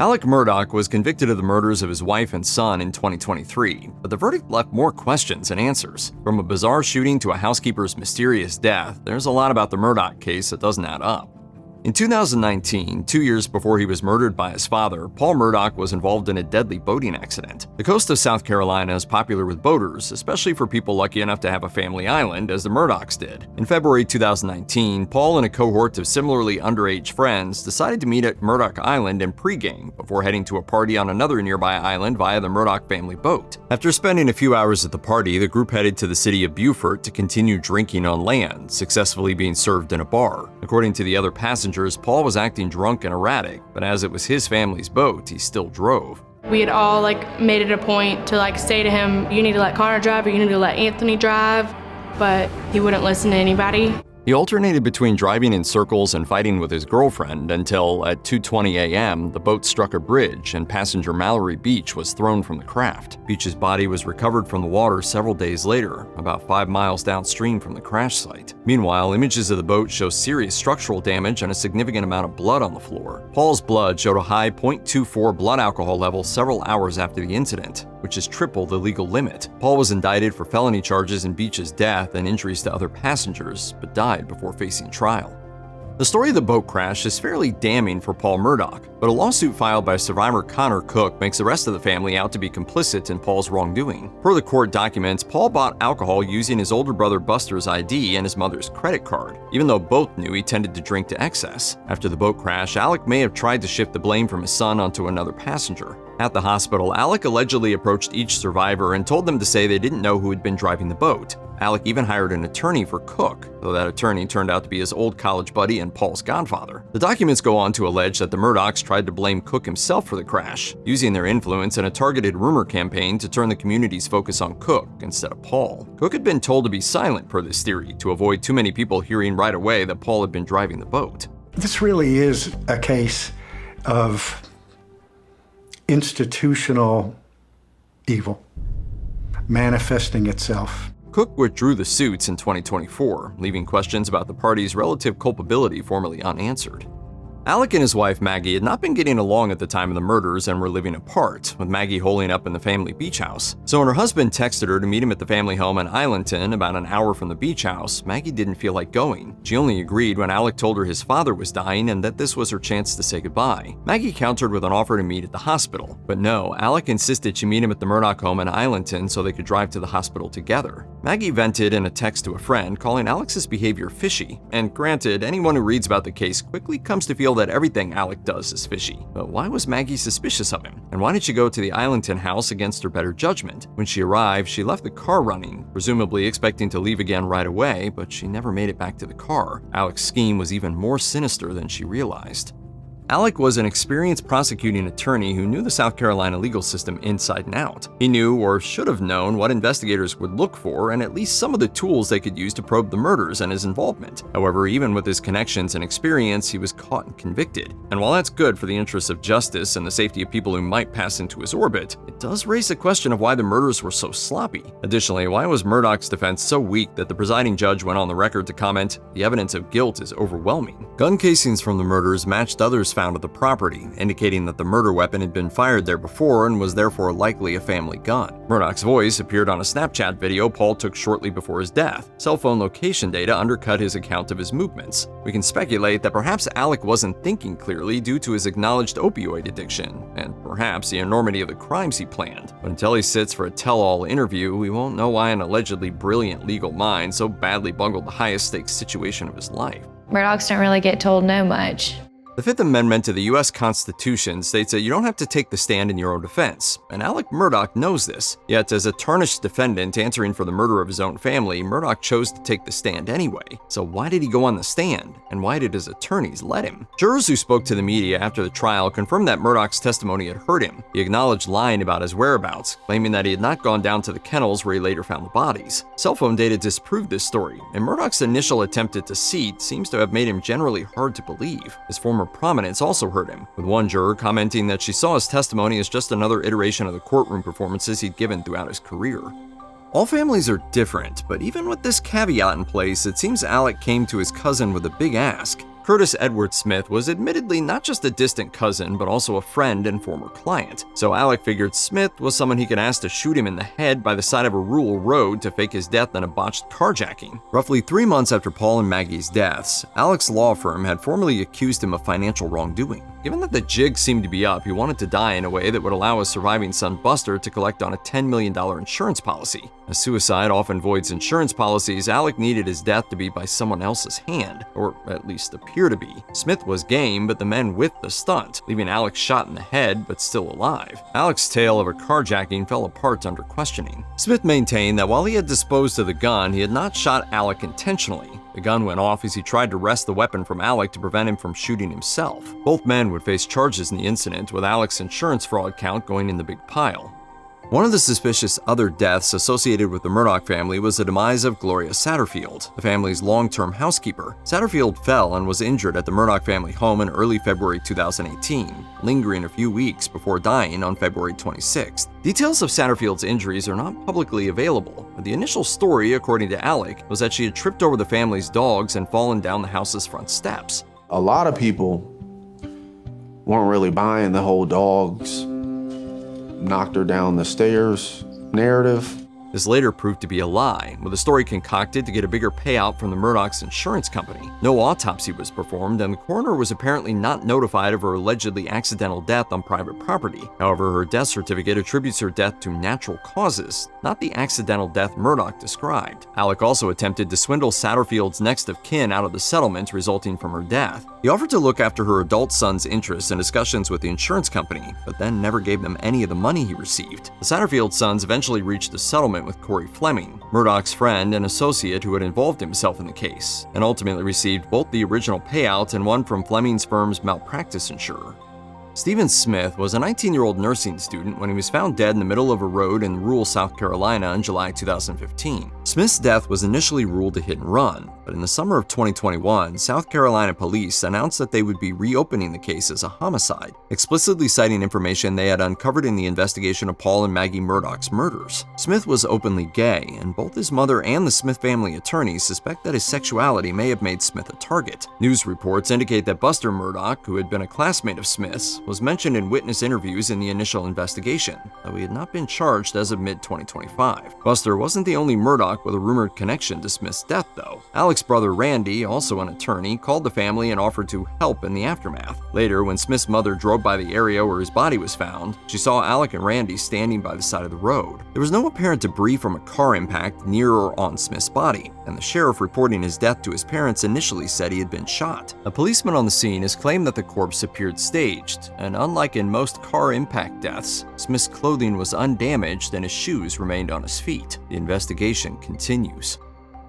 Alec Murdaugh was convicted of the murders of his wife and son in 2023, but the verdict left more questions than answers. From a bizarre shooting to a housekeeper's mysterious death, there's a lot about the Murdaugh case that doesn't add up. In 2019, 2 years before he was murdered by his father, Paul Murdaugh was involved in a deadly boating accident. The coast of South Carolina is popular with boaters, especially for people lucky enough to have a family island, as the Murdaughs did. In February 2019, Paul and a cohort of similarly underage friends decided to meet at Murdaugh Island and pregame before heading to a party on another nearby island via the Murdaugh family boat. After spending a few hours at the party, the group headed to the city of Beaufort to continue drinking on land, successfully being served in a bar. According to the other passengers, Paul was acting drunk and erratic, but as it was his family's boat, he still drove. We had all made it a point to say to him, you need to let Connor drive or you need to let Anthony drive, but he wouldn't listen to anybody. He alternated between driving in circles and fighting with his girlfriend until, at 2:20 a.m., the boat struck a bridge and passenger Mallory Beach was thrown from the craft. Beach's body was recovered from the water several days later, about 5 miles downstream from the crash site. Meanwhile, images of the boat show serious structural damage and a significant amount of blood on the floor. Paul's blood showed a high .24 blood alcohol level several hours after the incident, which is triple the legal limit. Paul was indicted for felony charges in Beach's death and injuries to other passengers, but died before facing trial. The story of the boat crash is fairly damning for Paul Murdaugh, but a lawsuit filed by survivor Connor Cook makes the rest of the family out to be complicit in Paul's wrongdoing. Per the court documents, Paul bought alcohol using his older brother Buster's ID and his mother's credit card, even though both knew he tended to drink to excess. After the boat crash, Alec may have tried to shift the blame from his son onto another passenger. At the hospital, Alec allegedly approached each survivor and told them to say they didn't know who had been driving the boat. Alec even hired an attorney for Cook, though that attorney turned out to be his old college buddy and Paul's godfather. The documents go on to allege that the Murdaughs tried to blame Cook himself for the crash, using their influence in a targeted rumor campaign to turn the community's focus on Cook instead of Paul. Cook had been told to be silent per this theory to avoid too many people hearing right away that Paul had been driving the boat. This really is a case of institutional evil manifesting itself. Cook withdrew the suits in 2024, leaving questions about the party's relative culpability formally unanswered. Alec and his wife Maggie had not been getting along at the time of the murders and were living apart, with Maggie holing up in the family beach house. So when her husband texted her to meet him at the family home in Islandton, about an hour from the beach house, Maggie didn't feel like going. She only agreed when Alec told her his father was dying and that this was her chance to say goodbye. Maggie countered with an offer to meet at the hospital, but no, Alec insisted she meet him at the Murdaugh home in Islandton so they could drive to the hospital together. Maggie vented in a text to a friend, calling Alex's behavior fishy, and granted, anyone who reads about the case quickly comes to feel that everything Alec does is fishy. But why was Maggie suspicious of him? And why did she go to the Islandton house against her better judgment? When she arrived, she left the car running, presumably expecting to leave again right away, but she never made it back to the car. Alec's scheme was even more sinister than she realized. Alec was an experienced prosecuting attorney who knew the South Carolina legal system inside and out. He knew, or should have known, what investigators would look for and at least some of the tools they could use to probe the murders and his involvement. However, even with his connections and experience, he was caught and convicted. And while that's good for the interests of justice and the safety of people who might pass into his orbit, it does raise the question of why the murders were so sloppy. Additionally, why was Murdaugh's defense so weak that the presiding judge went on the record to comment, "The evidence of guilt is overwhelming." Gun casings from the murders matched others found at the property, indicating that the murder weapon had been fired there before and was therefore likely a family gun. Murdaugh's voice appeared on a Snapchat video Paul took shortly before his death. Cell phone location data undercut his account of his movements. We can speculate that perhaps Alec wasn't thinking clearly due to his acknowledged opioid addiction, and perhaps the enormity of the crimes he planned. But until he sits for a tell-all interview, we won't know why an allegedly brilliant legal mind so badly bungled the highest stakes situation of his life. Murdaughs don't really get told no much. The Fifth Amendment to the U.S. Constitution states that you don't have to take the stand in your own defense, and Alec Murdaugh knows this. Yet, as a tarnished defendant answering for the murder of his own family, Murdaugh chose to take the stand anyway. So why did he go on the stand, and why did his attorneys let him? Jurors who spoke to the media after the trial confirmed that Murdaugh's testimony had hurt him. He acknowledged lying about his whereabouts, claiming that he had not gone down to the kennels where he later found the bodies. Cell phone data disproved this story, and Murdaugh's initial attempt at deceit seems to have made him generally hard to believe. His former prominence also hurt him, with one juror commenting that she saw his testimony as just another iteration of the courtroom performances he'd given throughout his career. All families are different, but even with this caveat in place, it seems Alec came to his cousin with a big ask. Curtis Edward Smith was admittedly not just a distant cousin, but also a friend and former client. So Alec figured Smith was someone he could ask to shoot him in the head by the side of a rural road to fake his death in a botched carjacking. Roughly 3 months after Paul and Maggie's deaths, Alec's law firm had formally accused him of financial wrongdoing. Given that the jig seemed to be up, he wanted to die in a way that would allow his surviving son Buster to collect on a $10 million insurance policy. As suicide often voids insurance policies, Alec needed his death to be by someone else's hand, or at least appear to be. Smith was game, but the men with the stunt, leaving Alec shot in the head but still alive. Alec's tale of a carjacking fell apart under questioning. Smith maintained that while he had disposed of the gun, he had not shot Alec intentionally. The gun went off as he tried to wrest the weapon from Alec to prevent him from shooting himself. Both men would face charges in the incident, with Alec's insurance fraud count going in the big pile. One of the suspicious other deaths associated with the Murdaugh family was the demise of Gloria Satterfield, the family's long-term housekeeper. Satterfield fell and was injured at the Murdaugh family home in early February 2018, lingering a few weeks before dying on February 26th. Details of Satterfield's injuries are not publicly available, but the initial story, according to Alec, was that she had tripped over the family's dogs and fallen down the house's front steps. A lot of people weren't really buying the whole dogs knocked her down the stairs narrative. This later proved to be a lie, with a story concocted to get a bigger payout from the Murdaugh's insurance company. No autopsy was performed, and the coroner was apparently not notified of her allegedly accidental death on private property. However, her death certificate attributes her death to natural causes, not the accidental death Murdaugh described. Alec also attempted to swindle Satterfield's next of kin out of the settlement resulting from her death. He offered to look after her adult son's interests in discussions with the insurance company, but then never gave them any of the money he received. The Satterfield sons eventually reached a settlement with Corey Fleming, Murdaugh's friend and associate who had involved himself in the case, and ultimately received both the original payout and one from Fleming's firm's malpractice insurer. Stephen Smith was a 19-year-old nursing student when he was found dead in the middle of a road in rural South Carolina in July 2015. Smith's death was initially ruled a hit and run, but in the summer of 2021, South Carolina police announced that they would be reopening the case as a homicide, explicitly citing information they had uncovered in the investigation of Paul and Maggie Murdaugh's murders. Smith was openly gay, and both his mother and the Smith family attorneys suspect that his sexuality may have made Smith a target. News reports indicate that Buster Murdaugh, who had been a classmate of Smith's, was mentioned in witness interviews in the initial investigation, though he had not been charged as of mid-2025. Buster wasn't the only Murdaugh with a rumored connection to Smith's death, though. Alec's brother Randy, also an attorney, called the family and offered to help in the aftermath. Later, when Smith's mother drove by the area where his body was found, she saw Alec and Randy standing by the side of the road. There was no apparent debris from a car impact near or on Smith's body, and the sheriff reporting his death to his parents initially said he had been shot. A policeman on the scene has claimed that the corpse appeared staged, and unlike in most car impact deaths, Smith's clothing was undamaged and his shoes remained on his feet. The investigation continues.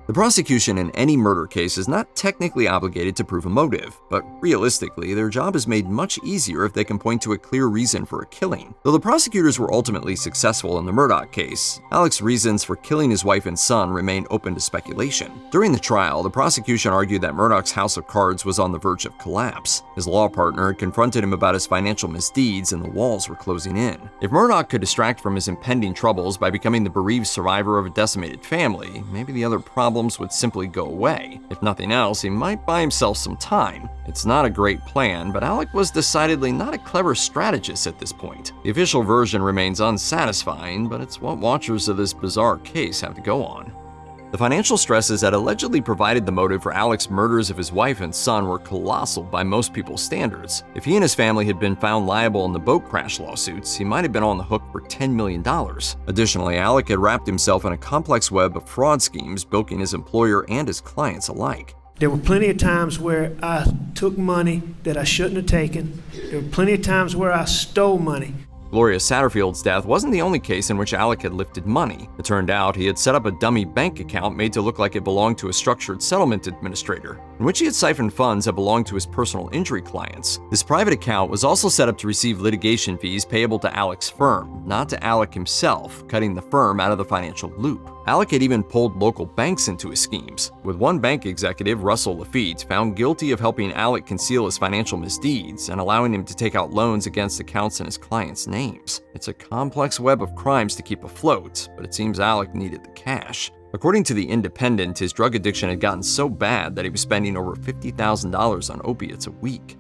The prosecution in any murder case is not technically obligated to prove a motive, but realistically, their job is made much easier if they can point to a clear reason for a killing. Though the prosecutors were ultimately successful in the Murdaugh case, Alec's reasons for killing his wife and son remain open to speculation. During the trial, the prosecution argued that Murdaugh's house of cards was on the verge of collapse. His law partner had confronted him about his financial misdeeds and the walls were closing in. If Murdaugh could distract from his impending troubles by becoming the bereaved survivor of a decimated family, maybe the other problems would simply go away. If nothing else, he might buy himself some time. It's not a great plan, but Alec was decidedly not a clever strategist at this point. The official version remains unsatisfying, but it's what watchers of this bizarre case have to go on. The financial stresses that allegedly provided the motive for Alec's murders of his wife and son were colossal by most people's standards. If he and his family had been found liable in the boat crash lawsuits, he might have been on the hook for $10 million. Additionally, Alec had wrapped himself in a complex web of fraud schemes, bilking his employer and his clients alike. There were plenty of times where I took money that I shouldn't have taken. There were plenty of times where I stole money. Gloria Satterfield's death wasn't the only case in which Alec had lifted money. It turned out he had set up a dummy bank account made to look like it belonged to a structured settlement administrator, in which he had siphoned funds that belonged to his personal injury clients. This private account was also set up to receive litigation fees payable to Alec's firm, not to Alec himself, cutting the firm out of the financial loop. Alec had even pulled local banks into his schemes, with one bank executive, Russell Lafitte, found guilty of helping Alec conceal his financial misdeeds and allowing him to take out loans against accounts in his clients' names. It's a complex web of crimes to keep afloat, but it seems Alec needed the cash. According to The Independent, his drug addiction had gotten so bad that he was spending over $50,000 on opiates a week.